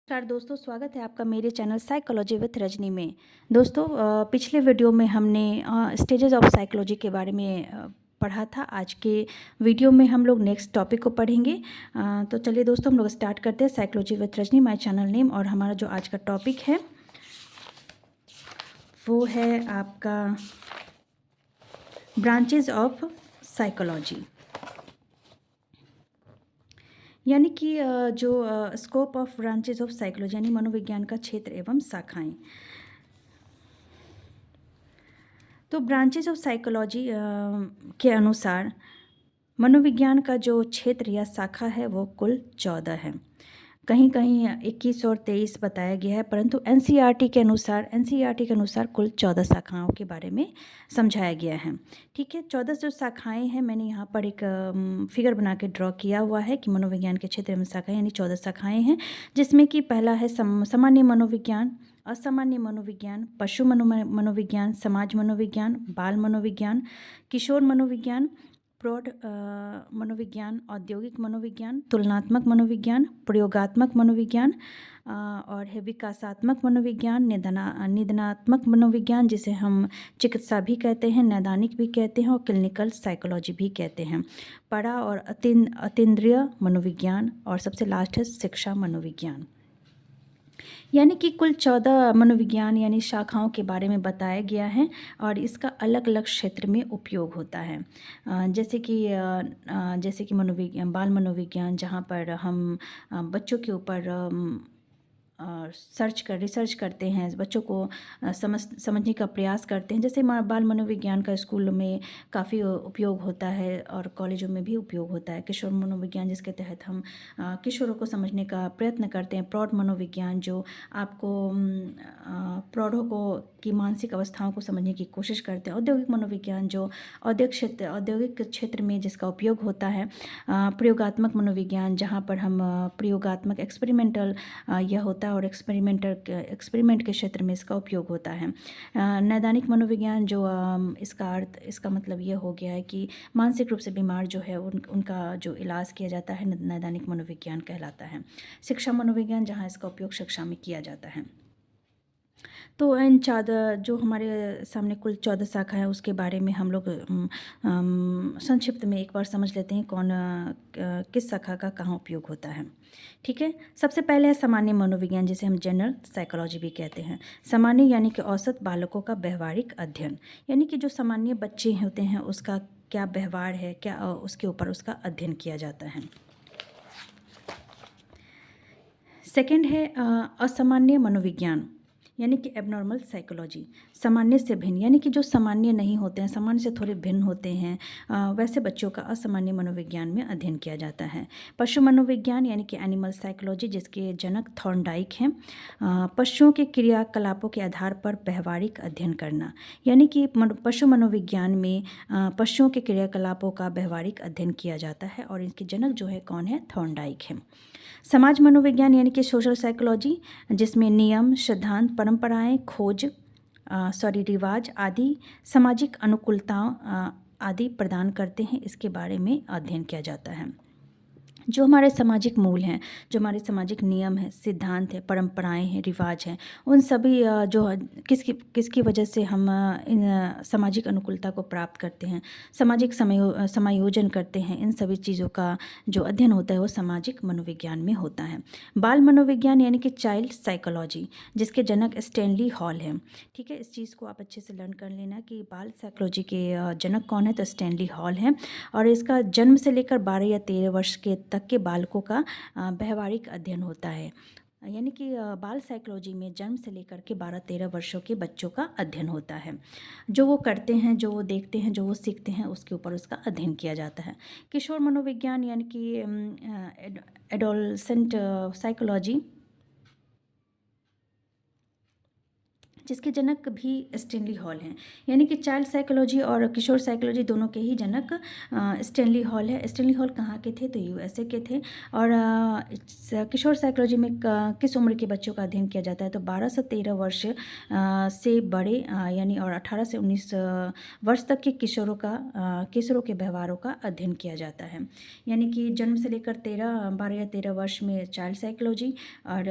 नमस्कार दोस्तों, स्वागत है आपका मेरे चैनल साइकोलॉजी विथ रजनी में। दोस्तों, पिछले वीडियो में हमने स्टेजेस ऑफ साइकोलॉजी के बारे में पढ़ा था। आज के वीडियो में हम लोग नेक्स्ट टॉपिक को पढ़ेंगे। तो चलिए दोस्तों, हम लोग स्टार्ट करते हैं। Psychology with Rajni my channel name, और हमारा जो आज का टॉपिक है वो है आपका ब्रांचेज ऑफ साइकोलॉजी, यानी कि जो scope of branches of psychology यानी मनोविज्ञान का क्षेत्र एवं शाखाएं। तो ब्रांचेज ऑफ साइकोलॉजी के अनुसार मनोविज्ञान का जो क्षेत्र या शाखा है वो कुल 14 है। कहीं कहीं 21 और 23 बताया गया है, परंतु एनसीईआरटी के अनुसार कुल 14 शाखाओं के बारे में समझाया गया है। ठीक है, 14 जो शाखाएं हैं, मैंने यहाँ पर एक फिगर बना के ड्रॉ किया हुआ है कि मनोविज्ञान के क्षेत्र में शाखाएं यानी 14 शाखाएं हैं, जिसमें कि पहला है सामान्य मनोविज्ञान, असामान्य मनोविज्ञान, पशु मनोविज्ञान, समाज मनोविज्ञान, बाल मनोविज्ञान, किशोर मनोविज्ञान, प्रौढ़ मनोविज्ञान, औद्योगिक मनोविज्ञान, तुलनात्मक मनोविज्ञान, प्रयोगात्मक मनोविज्ञान, और है विकासात्मक मनोविज्ञान, निदानात्मक मनोविज्ञान जिसे हम चिकित्सा भी कहते हैं, नैदानिक भी कहते हैं, और क्लिनिकल साइकोलॉजी भी कहते हैं, परा और अतीन्द्रिय मनोविज्ञान, और सबसे लास्ट है शिक्षा मनोविज्ञान। यानी कि कुल 14 मनोविज्ञान यानी शाखाओं के बारे में बताया गया है, और इसका अलग अलग क्षेत्र में उपयोग होता है। जैसे कि मनोविज्ञान, बाल मनोविज्ञान, जहाँ पर हम बच्चों के ऊपर रिसर्च करते हैं, बच्चों को समझने का प्रयास करते हैं। जैसे बाल मनोविज्ञान का स्कूल में काफ़ी उपयोग होता है और कॉलेजों में भी उपयोग होता है। किशोर मनोविज्ञान जिसके तहत हम किशोरों को समझने का प्रयत्न करते हैं। प्रौढ़ मनोविज्ञान जो आपको प्रौढ़ों को की मानसिक अवस्थाओं को समझने की कोशिश करते हैं। औद्योगिक मनोविज्ञान जो औद्योगिक क्षेत्र में जिसका उपयोग होता है। प्रयोगात्मक मनोविज्ञान जहाँ पर हम प्रयोगात्मक एक्सपेरिमेंटल यह होता है, और एक्सपेरिमेंट के क्षेत्र में इसका उपयोग होता है। नैदानिक मनोविज्ञान जो इसका मतलब यह हो गया है कि मानसिक रूप से बीमार जो है उनका जो इलाज किया जाता है, नैदानिक मनोविज्ञान कहलाता है। शिक्षा मनोविज्ञान जहाँ इसका उपयोग शिक्षा में किया जाता है। तो इन 14 जो हमारे सामने कुल 14 शाखा है, उसके बारे में हम लोग संक्षिप्त में एक बार समझ लेते हैं किस शाखा का कहाँ उपयोग होता है। ठीक है, सबसे पहले है सामान्य मनोविज्ञान जिसे हम जनरल साइकोलॉजी भी कहते हैं। सामान्य यानी कि औसत बालकों का व्यवहारिक अध्ययन, यानी कि जो सामान्य बच्चे होते हैं उसका क्या व्यवहार है, क्या उसके ऊपर उसका अध्ययन किया जाता है। सेकंड है असामान्य मनोविज्ञान यानी कि एबनॉर्मल साइकोलॉजी, सामान्य से भिन्न, यानी कि जो सामान्य नहीं होते हैं, सामान्य से थोड़े भिन्न होते हैं, वैसे बच्चों का असामान्य मनोविज्ञान में अध्ययन किया जाता है। पशु मनोविज्ञान यानी कि एनिमल साइकोलॉजी जिसके जनक थॉर्नडाइक हैं। पशुओं के क्रियाकलापों के आधार पर व्यवहारिक अध्ययन करना, यानी कि पशु मनोविज्ञान में पशुओं के क्रियाकलापों का व्यवहारिक अध्ययन किया जाता है, और इनके जनक जो है कौन है, थॉर्नडाइक है। समाज मनोविज्ञान यानी कि सोशल साइकोलॉजी जिसमें नियम, सिद्धांत, परंपराएं, रिवाज आदि सामाजिक अनुकूलताओं आदि प्रदान करते हैं, इसके बारे में अध्ययन किया जाता है। जो हमारे सामाजिक मूल हैं, जो हमारे सामाजिक नियम हैं, सिद्धांत हैं, परंपराएं हैं, रिवाज हैं, उन सभी जो किसकी वजह से हम इन सामाजिक अनुकूलता को प्राप्त करते हैं, सामाजिक समायोजन करते हैं, इन सभी चीज़ों का जो अध्ययन होता है वो सामाजिक मनोविज्ञान में होता है। बाल मनोविज्ञान यानी कि चाइल्ड साइकोलॉजी जिसके जनक स्टैनली हॉल हैं। ठीक है, इस चीज़ को आप अच्छे से लर्न कर लेना कि बाल साइकोलॉजी के जनक कौन है, तो स्टैनली हॉल हैं, और इसका जन्म से लेकर 12 या 13 वर्ष के तक के बालकों का व्यवहारिक अध्ययन होता है। यानी कि बाल साइकोलॉजी में जन्म से लेकर के 12-13 वर्षों के बच्चों का अध्ययन होता है। जो वो करते हैं, जो वो देखते हैं, जो वो सीखते हैं, उसके ऊपर उसका अध्ययन किया जाता है। किशोर मनोविज्ञान यानी कि एडोलसेंट साइकोलॉजी जिसके जनक भी स्टेनली हॉल हैं। यानी कि चाइल्ड साइकोलॉजी और किशोर साइकोलॉजी दोनों के ही जनक स्टेनली हॉल है। स्टेनली हॉल कहाँ के थे? तो यूएसए के थे। और किशोर साइकोलॉजी में किस उम्र के बच्चों का अध्ययन किया जाता है? तो 12 से 13 वर्ष से बड़े यानी और 18 से 19 वर्ष तक के किशोरों के व्यवहारों का अध्ययन किया जाता है। यानी कि जन्म से लेकर 12 या 13 वर्ष में चाइल्ड साइकोलॉजी और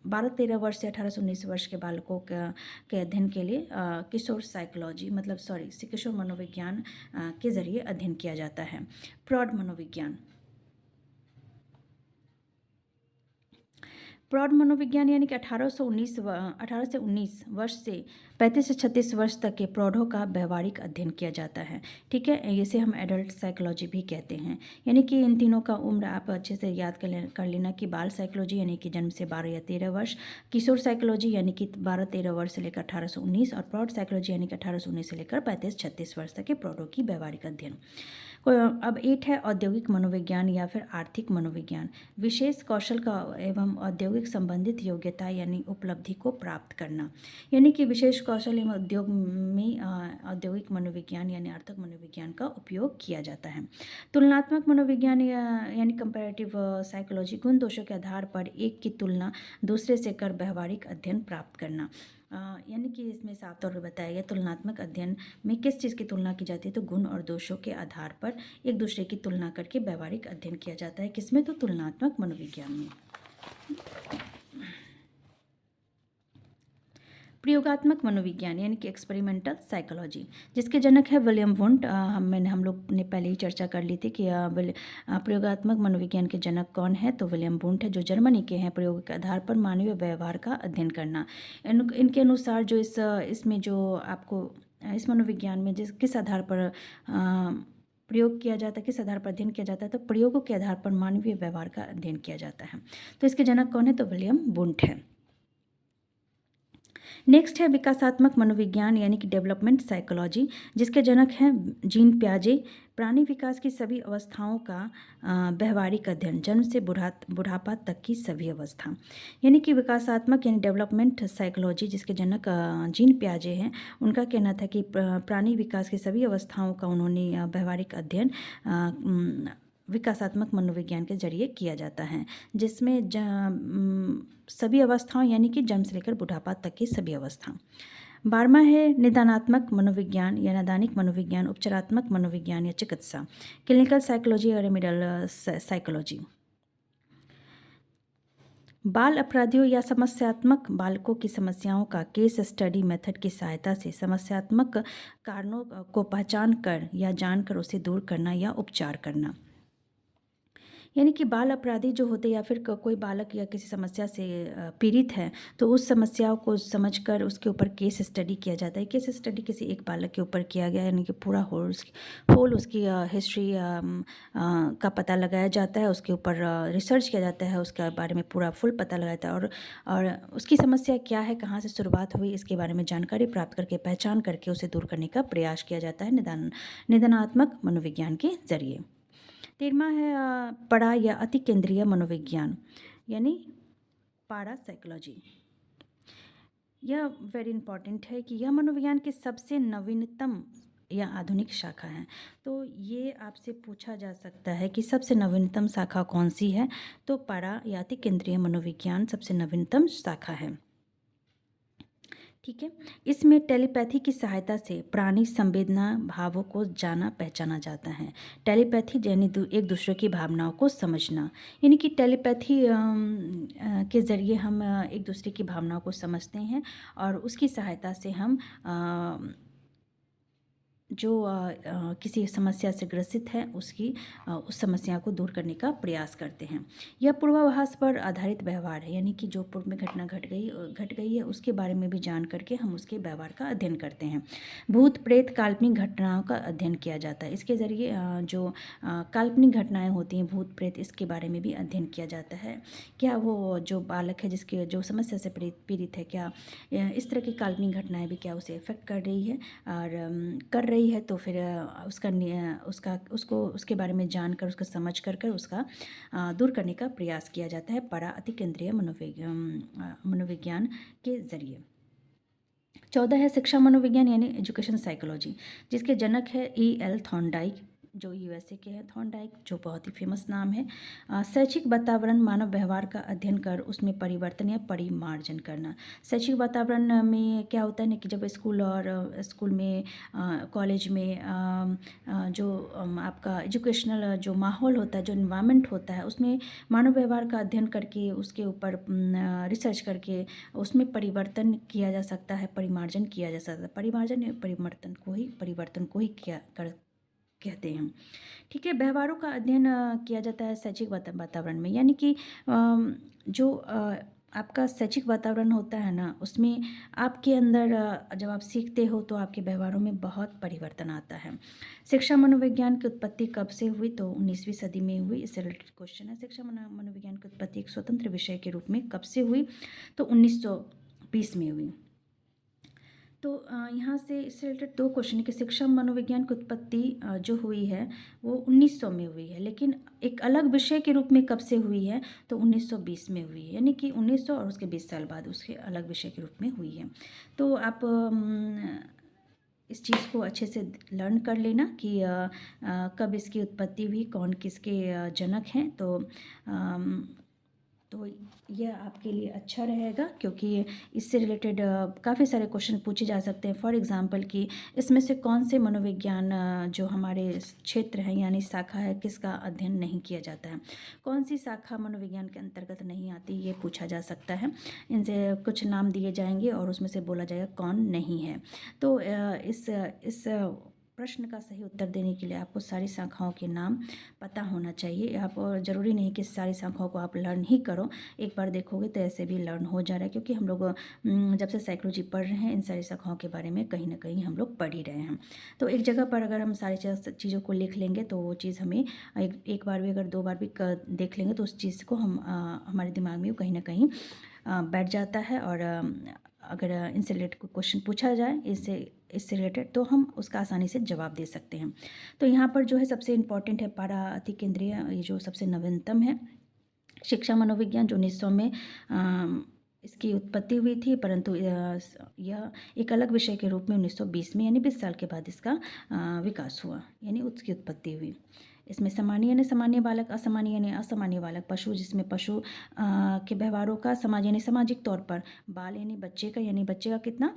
12-13 वर्ष से 18 से 19 वर्ष के बालकों के अध्ययन के लिए किशोर साइकोलॉजी किशोर मनोविज्ञान के ज़रिए अध्ययन किया जाता है। प्रौढ़ मनोविज्ञान प्रौढ़ मनोविज्ञान यानी कि 18 से 19 वर्ष से 35 से 36 वर्ष तक के प्रौढ़ों का व्यवहारिक अध्ययन किया जाता है। ठीक है, इसे हम एडल्ट साइकोलॉजी भी कहते हैं। यानी कि इन तीनों का उम्र आप अच्छे से याद कर लेना कि बाल साइकोलॉजी यानी कि जन्म से 12 या 13 वर्ष, किशोर साइकोलॉजी यानी कि 12-13 वर्ष से लेकर 18 से 19 और प्रौढ़ साइकोलॉजी यानी कि 18 से 19 से लेकर 35-36 वर्ष तक के प्रौढ़ों की व्यवहारिक अध्ययन। अब 8 है औद्योगिक मनोविज्ञान या फिर आर्थिक मनोविज्ञान। विशेष कौशल का एवं औद्योगिक संबंधित योग्यता यानी उपलब्धि को प्राप्त करना। यानी कि विशेष कौशल एवं उद्योग में औद्योगिक मनोविज्ञान यानी आर्थिक मनोविज्ञान का उपयोग किया जाता है। तुलनात्मक मनोविज्ञान यानी कंपैरेटिव साइकोलॉजी गुण दोषों के आधार पर एक की तुलना दूसरे से कर व्यवहारिक अध्ययन प्राप्त करना। यानी कि इसमें साफ तौर पर बताया गया तुलनात्मक अध्ययन में किस चीज़ की तुलना की जाती है? तो गुण और दोषों के आधार पर एक दूसरे की तुलना करके व्यवहारिक अध्ययन किया जाता है। किसमें? तो तुलनात्मक मनोविज्ञान में। प्रयोगात्मक मनोविज्ञान यानी कि एक्सपेरिमेंटल साइकोलॉजी, जिसके जनक है विलियम वुंट। हम लोग ने पहले ही चर्चा कर ली थी कि प्रयोगात्मक मनोविज्ञान के जनक कौन है? तो विलियम वुंट है, जो जर्मनी के हैं। प्रयोग के आधार पर मानवीय व्यवहार का अध्ययन करना। इनके अनुसार जो इसमें जो आपको इस मनोविज्ञान में किस आधार पर प्रयोग किया जाता है, किस आधार पर अध्ययन किया जाता है? तो प्रयोगों के आधार पर मानवीय व्यवहार का अध्ययन किया जाता है। तो इसके जनक कौन है? तो विलियम वुंट है। नेक्स्ट है विकासात्मक मनोविज्ञान यानी कि डेवलपमेंट साइकोलॉजी, जिसके जनक हैं जीन प्याजे। प्राणी विकास की सभी अवस्थाओं का व्यवहारिक अध्ययन, जन्म से बुढ़ापा तक की सभी अवस्था। यानी कि विकासात्मक यानी डेवलपमेंट साइकोलॉजी जिसके जनक जीन प्याजे हैं, उनका कहना था कि प्राणी विकास की सभी अवस्थाओं का उन्होंने व्यवहारिक अध्ययन विकासात्मक मनोविज्ञान के जरिए किया जाता है, जिसमें सभी अवस्थाओं यानी कि जन्म से लेकर बुढ़ापा तक की सभी अवस्था। 12वां है निदानात्मक मनोविज्ञान या नैदानिक मनोविज्ञान, उपचारात्मक मनोविज्ञान या चिकित्सा, क्लिनिकल साइकोलॉजी और रेमेडियल साइकोलॉजी। बाल अपराधियों या समस्यात्मक बालकों की समस्याओं का केस स्टडी मेथड की सहायता से समस्यात्मक कारणों को पहचान कर या जानकर उसे दूर करना या उपचार करना। यानी कि बाल अपराधी जो होते या फिर कोई बालक या किसी समस्या से पीड़ित है, तो उस समस्याओं को समझकर उसके ऊपर केस स्टडी किया जाता है। केस स्टडी किसी एक बालक के ऊपर किया गया, यानी कि पूरा होल उसकी हिस्ट्री का पता लगाया जाता है, उसके ऊपर रिसर्च किया जाता है, उसके बारे में पूरा फुल पता लगाया जाता है और उसकी समस्या क्या है, कहाँ से शुरुआत हुई, इसके बारे में जानकारी प्राप्त करके पहचान करके उसे दूर करने का प्रयास किया जाता है निदानात्मक मनोविज्ञान के जरिए। 13वां है पड़ा या अति केंद्रीय मनोविज्ञान यानी पारा साइकोलॉजी। यह वेरी इंपॉर्टेंट है कि यह मनोविज्ञान की सबसे नवीनतम या आधुनिक शाखा है। तो ये आपसे पूछा जा सकता है कि सबसे नवीनतम शाखा कौन सी है? तो पारा या अति केंद्रीय मनोविज्ञान सबसे नवीनतम शाखा है। ठीक है, इसमें टेलीपैथी की सहायता से प्राणी संवेदना भावों को जाना पहचाना जाता है। टेलीपैथी यानी एक दूसरे की भावनाओं को समझना, यानी कि टेलीपैथी के ज़रिए हम एक दूसरे की भावनाओं को समझते हैं और उसकी सहायता से हम जो किसी समस्या से ग्रसित है उस समस्या को दूर करने का प्रयास करते हैं। यह पूर्वाभास पर आधारित व्यवहार है, यानी कि जो पूर्व में घटना घट गई है उसके बारे में भी जान करके हम उसके व्यवहार का अध्ययन करते हैं। भूत प्रेत काल्पनिक घटनाओं का अध्ययन किया जाता है। इसके ज़रिए जो काल्पनिक घटनाएँ होती हैं, भूत प्रेत, इसके बारे में भी अध्ययन किया जाता है। क्या वो जो बालक है जिसके जो समस्या से पीड़ित है, क्या इस तरह की काल्पनिक घटनाएँ भी क्या उसे इफ़ेक्ट कर रही है और कर रही है, तो फिर उसके बारे में जानकर उसको समझ कर उसका दूर करने का प्रयास किया जाता है परा अति केंद्रीय मनोविज्ञान के जरिए। 14 है शिक्षा मनोविज्ञान यानी एजुकेशन साइकोलॉजी, जिसके जनक है E.L. थॉर्नडाइक, जो यूएसए के हैं थॉर्नडाइक, जो बहुत ही फेमस नाम है। शैक्षिक वातावरण मानव व्यवहार का अध्ययन कर उसमें परिवर्तन या परिमार्जन करना। शैक्षिक वातावरण में क्या होता है ना कि जब स्कूल और स्कूल में कॉलेज में जो आपका एजुकेशनल जो माहौल होता है, जो इन्वायरमेंट होता है, उसमें मानव व्यवहार का अध्ययन करके उसके ऊपर रिसर्च करके उसमें परिवर्तन किया जा सकता है, परिमार्जन किया जा सकता है। परिमार्जन या परिवर्तन को ही किया कर कहते हैं। ठीक है, व्यवहारों का अध्ययन किया जाता है शैक्षिक वातावरण में, यानी कि जो आपका शैक्षिक वातावरण होता है ना, उसमें आपके अंदर जब आप सीखते हो तो आपके व्यवहारों में बहुत परिवर्तन आता है। शिक्षा मनोविज्ञान की उत्पत्ति कब से हुई? तो 19वीं सदी में हुई। इससे रिलेटेड क्वेश्चन है। शिक्षा मनोविज्ञान की उत्पत्ति एक स्वतंत्र विषय के रूप में कब से हुई? तो 1920 में हुई। तो यहाँ से इससे रिलेटेड दो क्वेश्चन है कि शिक्षा मनोविज्ञान की उत्पत्ति जो हुई है वो 1900 में हुई है, लेकिन एक अलग विषय के रूप में कब से हुई है? तो 1920 में हुई है, यानी कि 1900 और उसके 20 साल बाद उसके अलग विषय के रूप में हुई है। तो आप इस चीज़ को अच्छे से लर्न कर लेना कि कब इसकी उत्पत्ति हुई, कौन किसके जनक हैं। तो यह आपके लिए अच्छा रहेगा, क्योंकि इससे रिलेटेड काफ़ी सारे क्वेश्चन पूछे जा सकते हैं। फॉर एग्जांपल कि इसमें से कौन से मनोविज्ञान जो हमारे क्षेत्र है यानी शाखा है, किसका अध्ययन नहीं किया जाता है, कौन सी शाखा मनोविज्ञान के अंतर्गत नहीं आती, ये पूछा जा सकता है। इनसे कुछ नाम दिए जाएंगे और उसमें से बोला जाएगा कौन नहीं है। तो इस प्रश्न का सही उत्तर देने के लिए आपको सारी शाखाओं के नाम पता होना चाहिए। आप ज़रूरी नहीं कि सारी शाखाओं को आप लर्न ही करो, एक बार देखोगे तो ऐसे भी लर्न हो जा रहा है, क्योंकि हम लोग जब से साइकोलॉजी पढ़ रहे हैं इन सारी शाखाओं के बारे में कहीं ना कहीं हम लोग पढ़ ही रहे हैं। तो एक जगह पर अगर हम सारी चीज़ों को लिख लेंगे तो वो चीज़ हमें एक बार भी, अगर 2 बार भी देख लेंगे तो उस चीज़ को हम हमारे दिमाग में कहीं ना कहीं बैठ जाता है। और अगर इनसे रिलेटेड कोई क्वेश्चन पूछा जाए इससे रिलेटेड, तो हम उसका आसानी से जवाब दे सकते हैं। तो यहाँ पर जो है सबसे इम्पॉर्टेंट है पारा अति केंद्रीय, ये जो सबसे नवीनतम है शिक्षा मनोविज्ञान, जो 1900 में इसकी उत्पत्ति हुई थी, परंतु यह एक अलग विषय के रूप में 1920 में यानी 20 साल के बाद इसका विकास हुआ, यानी उसकी उत्पत्ति हुई। इसमें सामान्य यानी सामान्य बालक, असामान्य यानी असामान्य बालक, पशु जिसमें पशु के व्यवहारों का, समाज यानी सामाजिक तौर पर, बाल यानी बच्चे का, यानी बच्चे का कितना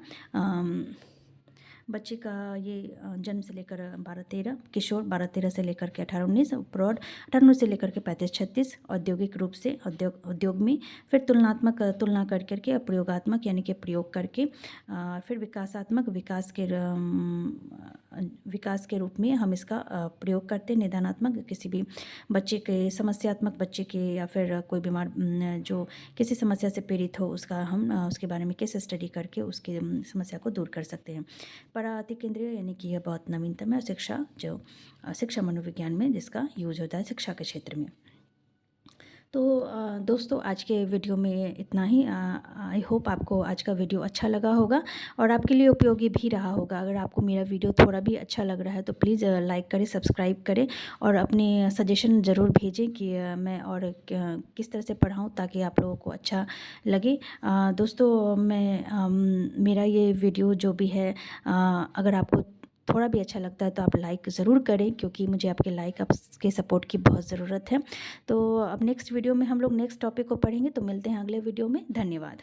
बच्चे का ये जन्म से लेकर 12-13, किशोर 12-13 से लेकर के 18-19, प्रौढ़ 18-19 से लेकर के 35-36, औद्योगिक रूप से उद्योग में, फिर तुलना कर करके, प्रयोगात्मक यानी कि प्रयोग करके, फिर विकासात्मक विकास के रूप में हम इसका प्रयोग करते हैं। निदानात्मक किसी भी बच्चे के, समस्यात्मक बच्चे के, या फिर कोई बीमार जो किसी समस्या से पीड़ित हो उसका हम उसके बारे में केस स्टडी करके उसकी समस्या को दूर कर सकते हैं। परा अति केंद्रीय यानी कि यह बहुत नवीनतम है शिक्षा मनोविज्ञान में जिसका यूज होता है शिक्षा के क्षेत्र में। तो दोस्तों आज के वीडियो में इतना ही। आई होप आपको आज का वीडियो अच्छा लगा होगा और आपके लिए उपयोगी भी रहा होगा। अगर आपको मेरा वीडियो थोड़ा भी अच्छा लग रहा है तो प्लीज़ लाइक करें, सब्सक्राइब करें और अपने सजेशन ज़रूर भेजें कि मैं और किस तरह से पढ़ाऊँ ताकि आप लोगों को अच्छा लगे। दोस्तों मेरा ये वीडियो जो भी है, अगर आपको थोड़ा भी अच्छा लगता है तो आप लाइक ज़रूर करें, क्योंकि मुझे आपके लाइक, आपके सपोर्ट की बहुत ज़रूरत है। तो अब नेक्स्ट वीडियो में हम लोग नेक्स्ट टॉपिक को पढ़ेंगे। तो मिलते हैं अगले वीडियो में। धन्यवाद।